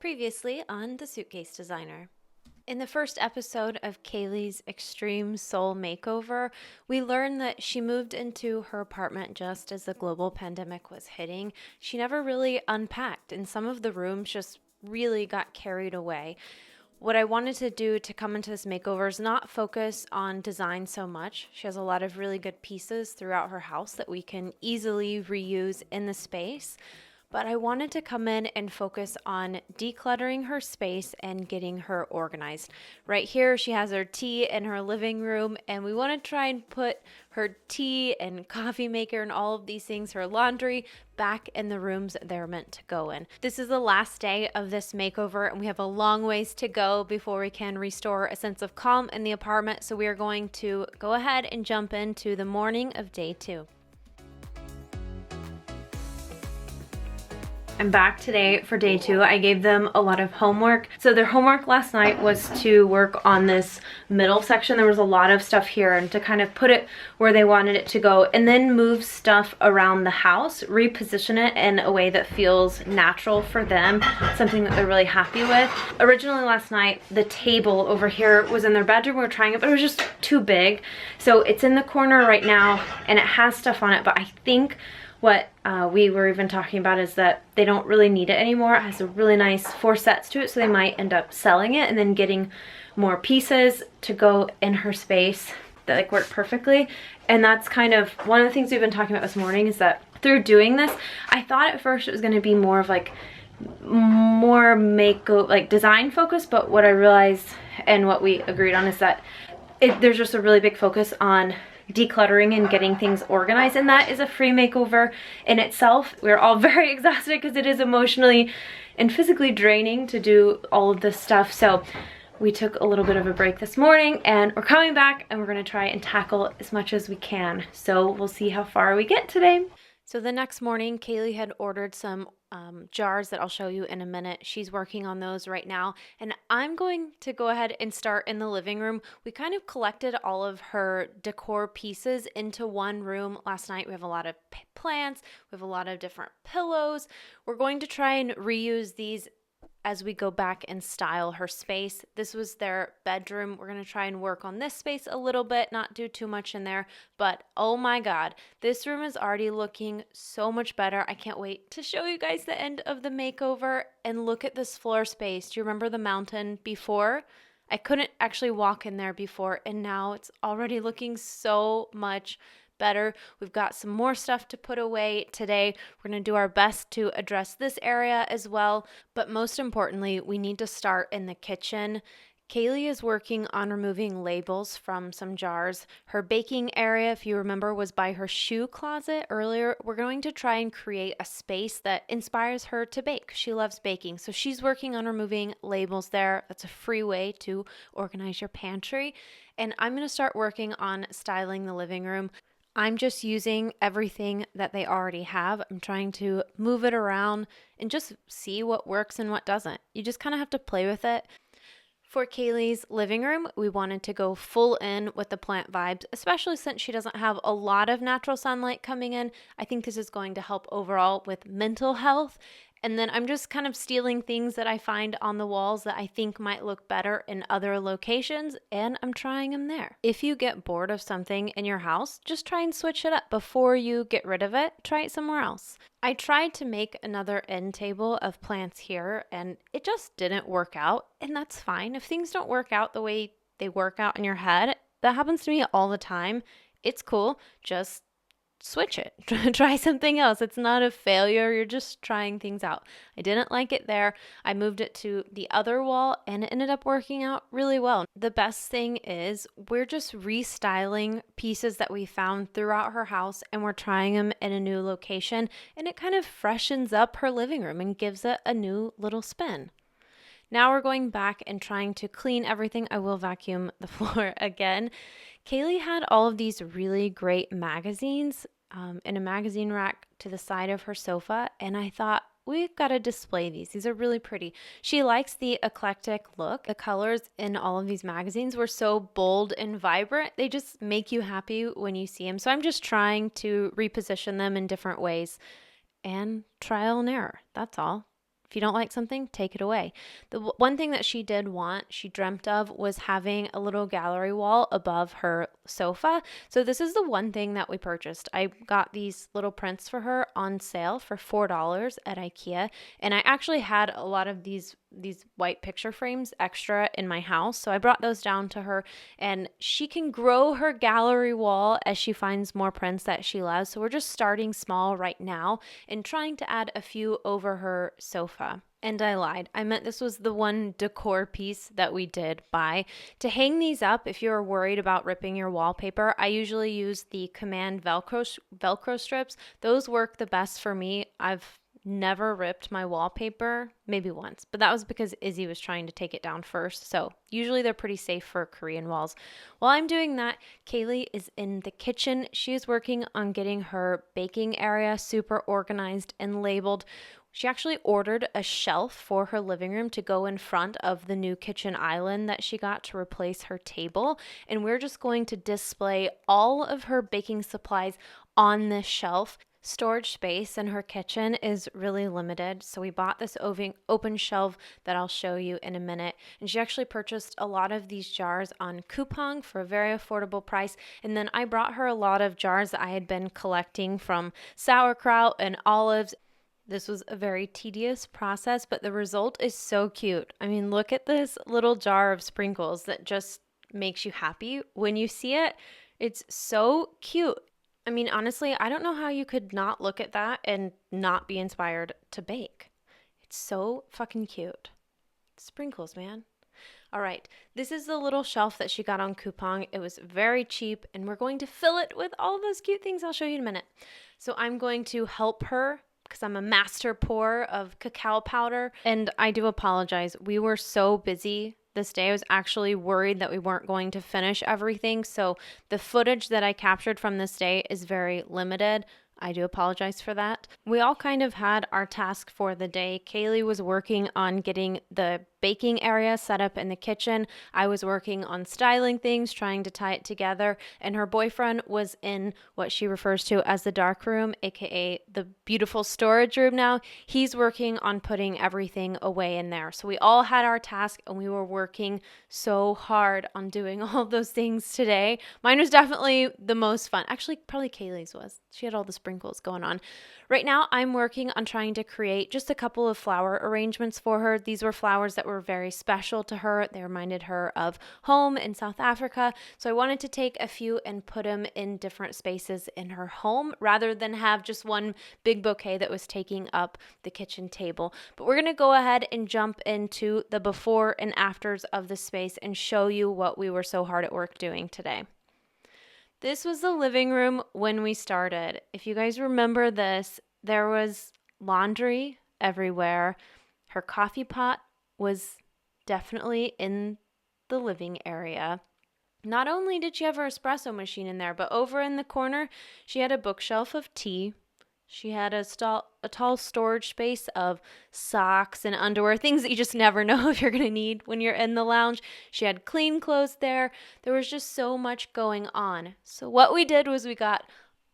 Previously on The Suitcase Designer. In the first episode of Kaylee's Extreme Soul Makeover, we learned that she moved into her apartment just as the global pandemic was hitting. She never really unpacked, and some of the rooms just really got carried away. What I wanted to do to come into this makeover is not focus on design so much. She has a lot of really good pieces throughout her house that we can easily reuse in the space. But I wanted to come in and focus on decluttering her space and getting her organized. Right here, she has her tea in her living room, and we want to try and put her tea and coffee maker and all of these things, her laundry, back in the rooms they're meant to go in. This is the last day of this makeover, and we have a long ways to go before we can restore a sense of calm in the apartment. So we are going to go ahead and jump into the morning of day 2. I'm back today for day 2. I gave them a lot of homework. So their homework last night was to work on this middle section. There was a lot of stuff here, and to kind of put it where they wanted it to go, and then move stuff around the house, reposition it in a way that feels natural for them, something that they're really happy with. Originally last night, the table over here was in their bedroom. We were trying it, but it was just too big. So it's in the corner right now, and it has stuff on it, but I think what we were even talking about is that they don't really need it anymore. It has a really nice 4 sets to it, so they might end up selling it and then getting more pieces to go in her space that like work perfectly. And that's kind of one of the things we've been talking about this morning, is that through doing this, I thought at first it was going to be more of like more design focused, but what I realized and what we agreed on is that there's just a really big focus on decluttering and getting things organized, and that is a free makeover in itself. We're all very exhausted because it is emotionally and physically draining to do all of this stuff. So we took a little bit of a break this morning, and we're coming back and we're going to try and tackle as much as we can. So we'll see how far we get today. So the next morning, Kaylee had ordered some jars that I'll show you in a minute. She's working on those right now, and I'm going to go ahead and start in the living room. We kind of collected all of her decor pieces into one room last night. We have a lot of plants, we have a lot of different pillows. We're going to try and reuse these as we go back and style her space. This was their bedroom. We're going to try and work on this space a little bit, not do too much in there, but oh my God, this room is already looking so much better. I can't wait to show you guys the end of the makeover. And look at this floor space. Do you remember the mountain before? I couldn't actually walk in there before, and now it's already looking so much better. We've got some more stuff to put away today. We're going to do our best to address this area as well, but most importantly, we need to start in the kitchen. Kaylee is working on removing labels from some jars. Her baking area, if you remember, was by her shoe closet earlier. We're going to try and create a space that inspires her to bake. She loves baking, so she's working on removing labels there. That's a free way to organize your pantry. And I'm going to start working on styling the living room. I'm just using everything that they already have. I'm trying to move it around and just see what works and what doesn't. You just kind of have to play with it. For Kaylee's living room, we wanted to go full in with the plant vibes, especially since she doesn't have a lot of natural sunlight coming in. I think this is going to help overall with mental health. And then I'm just kind of stealing things that I find on the walls that I think might look better in other locations, and I'm trying them there. If you get bored of something in your house, just try and switch it up before you get rid of it. Try it somewhere else. I tried to make another end table of plants here, and it just didn't work out, and that's fine. If things don't work out the way they work out in your head, that happens to me all the time. It's cool. Just switch it. Try something else. It's not a failure. You're just trying things out. I didn't like it there. I moved it to the other wall, and it ended up working out really well. The best thing is we're just restyling pieces that we found throughout her house, and we're trying them in a new location, and it kind of freshens up her living room and gives it a new little spin. Now we're going back and trying to clean everything. I will vacuum the floor again. Kaylee had all of these really great magazines in a magazine rack to the side of her sofa, and I thought, we've got to display these. These are really pretty. She likes the eclectic look. The colors in all of these magazines were so bold and vibrant. They just make you happy when you see them. So I'm just trying to reposition them in different ways and trial and error. That's all. If you don't like something, take it away. The one thing that she did want, she dreamt of, was having a little gallery wall above her sofa. So this is the one thing that we purchased. I got these little prints for her on sale for $4 at IKEA. And I actually had a lot of these white picture frames extra in my house. So I brought those down to her, and she can grow her gallery wall as she finds more prints that she loves. So we're just starting small right now and trying to add a few over her sofa. And I lied. I meant this was the one decor piece that we did buy. To hang these up, if you're worried about ripping your wallpaper, I usually use the Command Velcro strips. Those work the best for me. I've never ripped my wallpaper, maybe once, but that was because Izzy was trying to take it down first. So usually they're pretty safe for Korean walls. While I'm doing that, Kaylee is in the kitchen. She is working on getting her baking area super organized and labeled. She actually ordered a shelf for her living room to go in front of the new kitchen island that she got to replace her table. And we're just going to display all of her baking supplies on this shelf. Storage space in her kitchen is really limited, so we bought this open shelf that I'll show you in a minute. And she actually purchased a lot of these jars on coupon for a very affordable price. And then I brought her a lot of jars that I had been collecting from sauerkraut and olives. This was a very tedious process, but the result is so cute. I mean, look at this little jar of sprinkles that just makes you happy when you see it. It's so cute. I mean, honestly, I don't know how you could not look at that and not be inspired to bake. It's so fucking cute. Sprinkles, man. All right, this is the little shelf that she got on coupon. It was very cheap, and we're going to fill it with all those cute things I'll show you in a minute. So I'm going to help her because I'm a master pourer of cacao powder. And I do apologize. We were so busy this day. I was actually worried that we weren't going to finish everything. So the footage that I captured from this day is very limited. I do apologize for that. We all kind of had our task for the day. Kaylee was working on getting the baking area set up in the kitchen. I was working on styling things, trying to tie it together, and her boyfriend was in what she refers to as the dark room, aka the beautiful storage room now. He's working on putting everything away in there. So we all had our task, and we were working so hard on doing all of those things today. Mine was definitely the most fun. Actually, probably Kaylee's was. She had all the sprinkles going on. Right now, I'm working on trying to create just a couple of flower arrangements for her. These were flowers that were very special to her. They reminded her of home in South Africa. So I wanted to take a few and put them in different spaces in her home rather than have just one big bouquet that was taking up the kitchen table. But we're going to go ahead and jump into the before and afters of the space and show you what we were so hard at work doing today. This was the living room when we started. If you guys remember this, there was laundry everywhere. Her coffee pot was definitely in the living area. Not only did she have her espresso machine in there, but over in the corner, she had a bookshelf of tea. She had a tall storage space of socks and underwear, things that you just never know if you're going to need when you're in the lounge. She had clean clothes there. There was just so much going on. So what we did was we got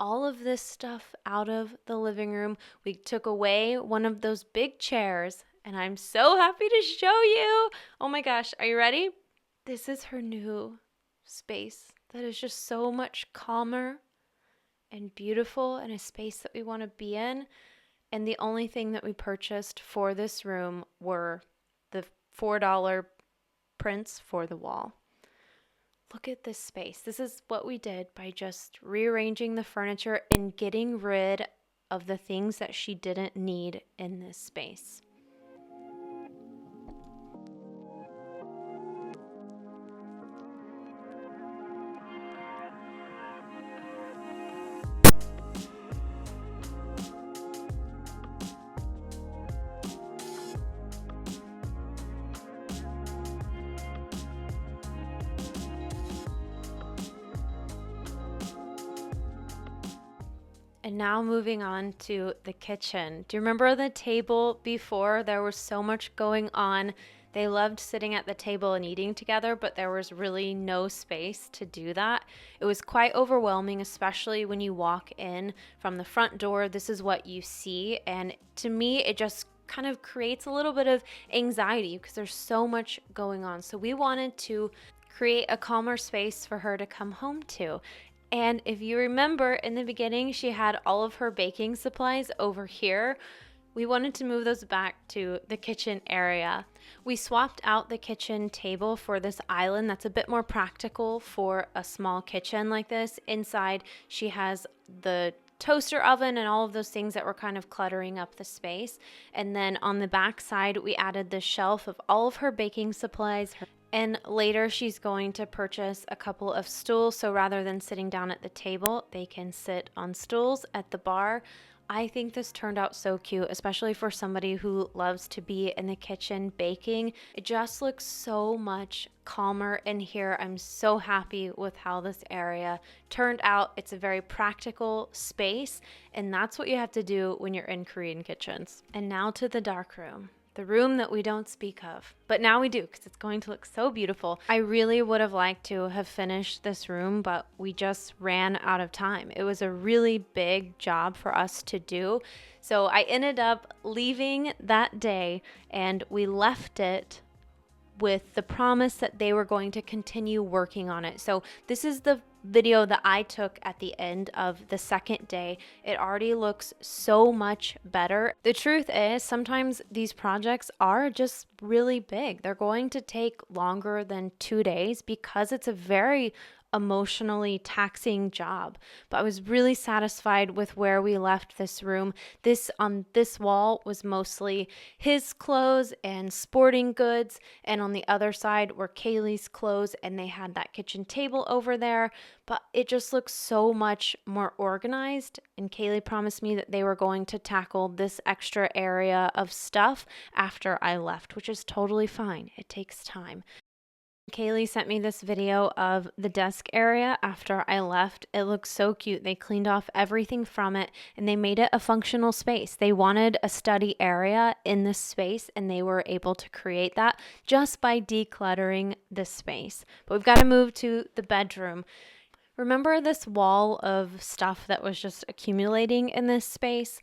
all of this stuff out of the living room. We took away one of those big chairs, and I'm so happy to show you. Oh my gosh, are you ready? This is her new space that is just so much calmer and beautiful, and a space that we want to be in. And the only thing that we purchased for this room were the $4 prints for the wall. Look at this space. This is what we did by just rearranging the furniture and getting rid of the things that she didn't need in this space. And now moving on to the kitchen. Do you remember the table before? There was so much going on. They loved sitting at the table and eating together, but there was really no space to do that. It was quite overwhelming, especially when you walk in from the front door. This is what you see. And to me, it just kind of creates a little bit of anxiety because there's so much going on. So we wanted to create a calmer space for her to come home to. And if you remember in the beginning, she had all of her baking supplies over here. We wanted to move those back to the kitchen area. We swapped out the kitchen table for this island that's a bit more practical for a small kitchen like this. Inside, she has the toaster oven and all of those things that were kind of cluttering up the space. And then on the back side, we added the shelf of all of her baking supplies. And later she's going to purchase a couple of stools. So rather than sitting down at the table, they can sit on stools at the bar. I think this turned out so cute, especially for somebody who loves to be in the kitchen baking. It just looks so much calmer in here. I'm so happy with how this area turned out. It's a very practical space, and that's what you have to do when you're in Korean kitchens. And now to the dark room. The room that we don't speak of, but now we do because it's going to look so beautiful. I really would have liked to have finished this room, but we just ran out of time. It was a really big job for us to do. So I ended up leaving that day, and we left it with the promise that they were going to continue working on it. So this is the video that I took at the end of the second day. It already looks so much better. The truth is, sometimes these projects are just really big. They're going to take longer than 2 days because it's a very emotionally taxing job. But I was really satisfied with where we left this room. This on this wall was mostly his clothes and sporting goods, and on the other side were Kaylee's clothes, and they had that kitchen table over there. But it just looks so much more organized, and Kaylee promised me that they were going to tackle this extra area of stuff after I left, which is totally fine. It takes time. Kaylee sent me this video of the desk area after I left. It looks so cute. They cleaned off everything from it and they made it a functional space. They wanted a study area in this space and they were able to create that just by decluttering this space. But we've got to move to the bedroom. Remember this wall of stuff that was just accumulating in this space?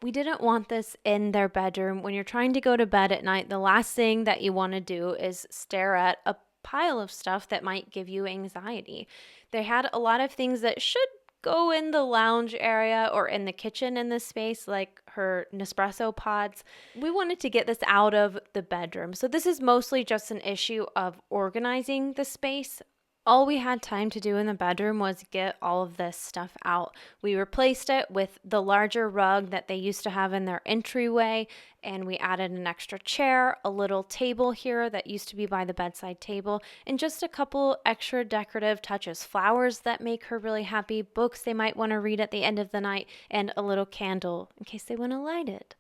We didn't want this in their bedroom. When you're trying to go to bed at night, the last thing that you want to do is stare at a pile of stuff that might give you anxiety. They had a lot of things that should go in the lounge area or in the kitchen in this space, like her Nespresso pods. We wanted to get this out of the bedroom. So this is mostly just an issue of organizing the space. All we had time to do in the bedroom was get all of this stuff out. We replaced it with the larger rug that they used to have in their entryway, and we added an extra chair, a little table here that used to be by the bedside table, and just a couple extra decorative touches. Flowers that make her really happy, books they might want to read at the end of the night, and a little candle in case they want to light it.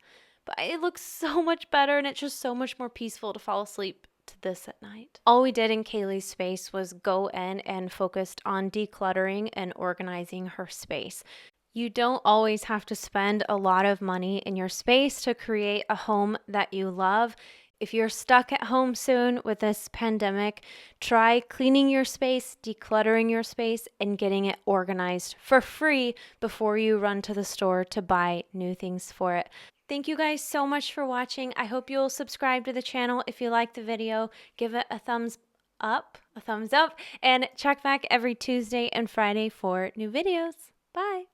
But it looks so much better, and it's just so much more peaceful to fall asleep to this at night. All we did in Kaylee's space was go in and focused on decluttering and organizing her space. You don't always have to spend a lot of money in your space to create a home that you love. If you're stuck at home soon with this pandemic, try cleaning your space, decluttering your space, and getting it organized for free before you run to the store to buy new things for it. Thank you guys so much for watching. I hope you'll subscribe to the channel if you liked the video. Give it a thumbs up, and check back every Tuesday and Friday for new videos. Bye.